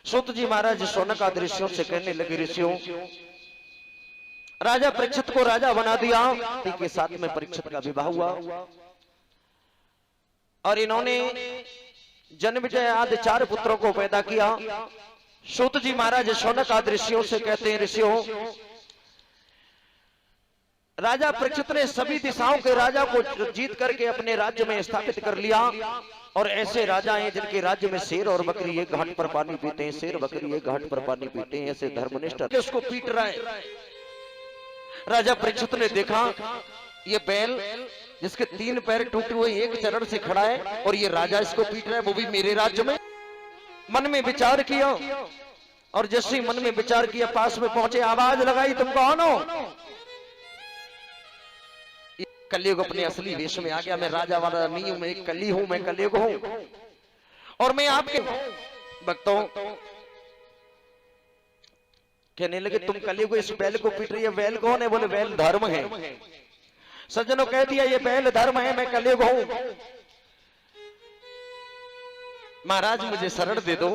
सूत जी महाराज शौनक ऋषियों से कहने लगे, ऋषियों राजा परीक्षित को राजा बना दिया। के साथ में परीक्षित का विवाह हुआ और इन्होंने जन्मेजय आदि 4 पुत्रों को पैदा किया। सूत जी महाराज शौनक आदि ऋषियों से कहते हैं, ऋषियों राजा परीक्षित ने सभी दिशाओं के राजा को जीत करके अपने राज्य में स्थापित कर लिया और ऐसे राजा हैं जिनके राज्य में शेर और बकरी एक घाट पर पानी पीते हैं, शेर बकरी एक घाट पर पानी पीते हैं। ऐसे धर्मनिष्ठ उसको पीट रहा है। राजा परीक्षित ने देखा ये बैल जिसके 3 पैर टूटे हुए एक चरण से खड़ा है और ये राजा इसको पीट रहा है, वो भी मेरे राज्य में। मन में विचार किया और जैसे मन में विचार किया पास में पहुंचे, आवाज लगाई, तुम कौन हो? कलयुग अपने असली वेश में आ गया। मैं राजा वाला नहीं हूं, मैं एक कली हूं, मैं कलयुग हूं और मैं आपके भक्तों। कहने लगे तुम कलयुग इस बैल को पीट रही है, बैल कौन है? बोले बैल धर्म है। सज्जनों कह दिया ये बैल धर्म है, मैं कलयुग हूं। महाराज मुझे शरण दे दो।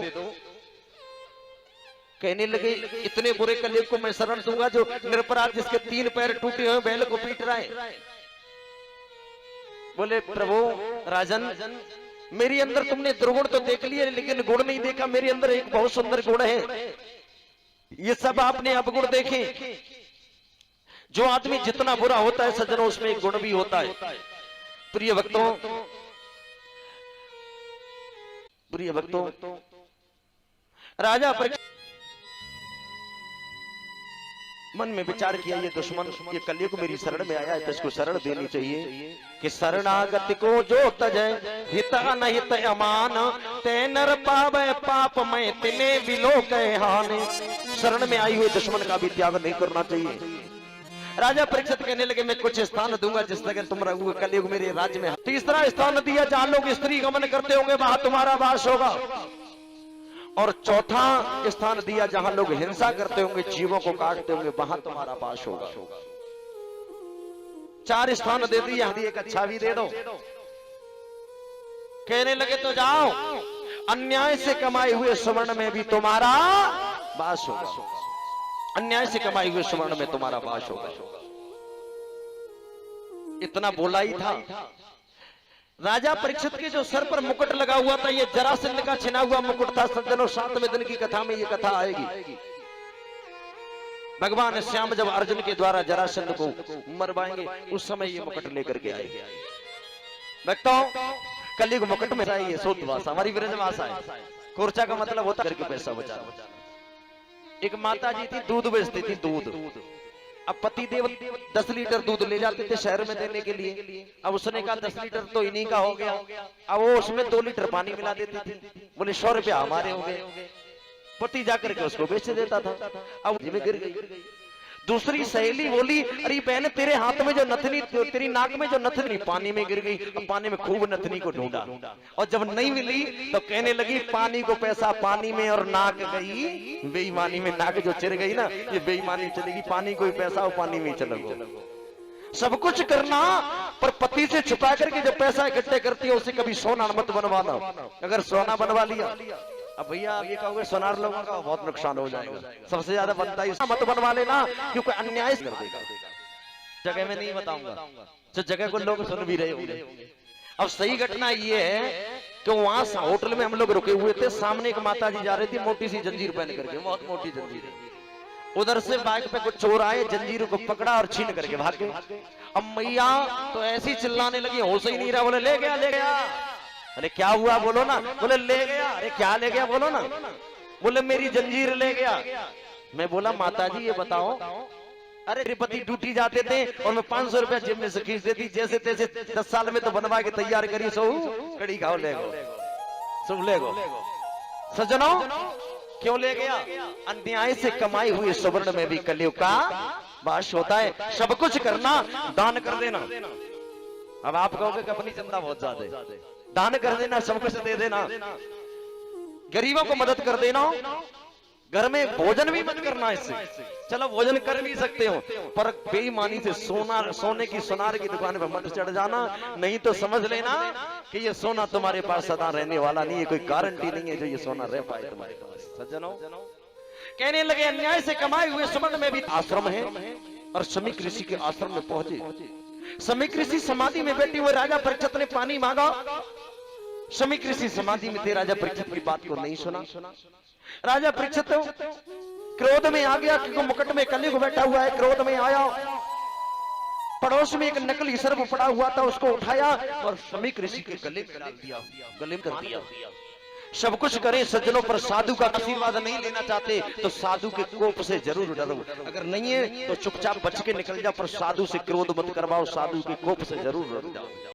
कहने लगे इतने बुरे कलयुग को मैं शरण दूंगा जो निरपराध जिसके 3 पैर टूटे हुए बैल को पीट रहा है? बोले प्रभु राजन, मेरी अंदर तुमने दुर्गुण तो देख लिए लेकिन गुण नहीं देखा। मेरे अंदर एक बहुत सुंदर गुण है, ये सब आपने अवगुण देखे। जो आदमी जितना बुरा होता है सज्जनों उसमें एक गुण भी होता है। प्रिय भक्तों राजा मन में विचार किया ये दुश्मन ये कलयुग मेरी शरण में आया है तो इसको शरण देनी चाहिए कि शरणागति को जो तजै हिता न हित अमान ते नर पावे पाप में तिने विलो कहे हाने। शरण में आई हुई दुश्मन का भी त्याग नहीं करना चाहिए। राजा परीक्षित कहने लगे मैं कुछ स्थान दूंगा जिस जगह तुम रहोगे कलयुग मेरे राज्य में। तीसरा स्थान दिया जहां लोग स्त्री गमन करते होंगे वहां तुम्हारा वास होगा। और चौथा स्थान दिया जहां लोग हिंसा करते होंगे, जीवों को काटते होंगे, वहां तुम्हारा वास होगा। 4 स्थान दे दिए, एक अच्छा भी दे दो। कहने लगे तो जाओ, अन्याय से कमाए हुए स्वर्ण में भी तुम्हारा वास होगा। अन्याय से कमाए हुए स्वर्ण में तुम्हारा वास होगा। इतना बोला ही था। राजा परीक्षित के जो सर पर मुकुट लगा हुआ था ये जरासंध का छिना हुआ मुकुट था। सज्जनों 7वें दिन की कथा में ये कथा आएगी। भगवान श्याम जब अर्जुन के द्वारा जरासंध को मरवाएंगे उस समय ये मुकुट लेकर के आएंगे। भक्तों कलयुग मुकुट में चाहिए सोतवासा, हमारी ब्रजभाषा है। कोर्चा का मतलब होता करके पैसा बचा। एक माता जी थी दूध बेचती थी, दूध। अब पति देव 10 लीटर दूध ले जाते थे शहर में देने के लिए। अब उसने कहा 10 लीटर तो इन्हीं का हो गया। अब वो उसमें 2 लीटर पानी मिला देती थी। बोले 100 रुपया हमारे हो गए। पति जाकर के उसको बेच देता था। अब जिम्मे गिर गई। दूसरी सहेली बोली अरे बहन तेरे हाथ में जो नथनी, तेरी नाक में जो नथनी पानी में गिर गई। अब पानी में खूब नथनी को ढूंढा और जब नहीं मिली तो कहने लगी पानी को पैसा पानी में और नाक गई बेईमानी में। नाक जो चिर गई ना ये बेईमानी चलेगी, पानी कोई पैसा और पानी में चलेगा। सब कुछ करना पर पति से छुपा करके जब पैसा इकट्ठे करती है उसे कभी सोना मत बनवाना। अगर सोना बनवा लिया अब भैया ये कहोगे सोनार लोगों का बहुत नुकसान हो जाएगा। सबसे ज्यादा बनता है मत बनवा लेना क्योंकि अन्याय कर देगा। जगह में नहीं बताऊंगा तो जगह को लोग सुन भी रहे होंगे। अब सही घटना ये है कि वहां होटल में हम लोग रुके हुए थे। सामने एक माता जी जा रही थी मोटी सी जंजीर पहन करके, बहुत मोटी जंजीर। उधर से बाइक पे कुछ चोर आए, जंजीर को पकड़ा और छीन करके भाग गए। अब मैया तो ऐसी चिल्लाने लगी, होश ही नहीं रहा। बोले ले गया ले गया। अरे क्या हुआ बोलो ना। बोले ले गया। अरे क्या ले गया बोलो ना। बोले मेरी जंजीर ले गया। मैं बोला माता जी ये बताओ, अरे मेरे पति ड्यूटी जाते थे और मैं 500 रुपया जेब में से खींच देती, जैसे तैसे 10 साल में तो बनवा के तैयार करी। सो कड़ी खाओ ले गो, सब ले गो। सज्जनों क्यों ले गया? अन्याय से कमाई हुई स्वर्ण में भी कलयुग का वास होता है। सब कुछ करना, दान कर देना। अब आप कहोगे कि अपनी चंदा बहुत ज्यादा है, दान कर देना, सब कुछ दे देना, गरीबों को मदद कर देना, घर में भोजन भी मत करना इससे। चलो भोजन कर भी सकते हो, पर बेईमानी से सोने की सोनार की दुकान पर मत चढ़ जाना, नहीं तो समझ लेना कि ये सोना तुम्हारे पास सदा रहने वाला नहीं है, कोई गारंटी नहीं है जो ये सोना रह पाए तुम्हारे पास। सज्जनों, कहने लगे अन्याय से कमाए हुए सुवर्ण में भी आश्रम है, और समीक ऋषि के आश्रम में पहुंचे। समीक ऋषि समाधि में बैठे हुए राजा परीक्षित ने पानी मांगा। समीक ऋषि समाधि में थे, राजा परीक्षित की बात को नहीं सुना। राजा परीक्षित क्रोध में आ गया, क्योंकि मुकुट में कलयुग बैठा हुआ है। क्रोध में आया, पड़ोस में एक नकली सर्प पड़ा हुआ था, उसको उठाया और समीक ऋषि के गले में डाल दिया, गले में कर दिया। सब कुछ करें सज्जनों, पर साधु का आशीर्वाद नहीं लेना चाहते तो साधु के कोप से जरूर डरो। अगर नहीं है तो चुपचाप बच के निकल जाओ, पर साधु से क्रोध मत करवाओ, साधु के कोप से जरूर डर जाओ।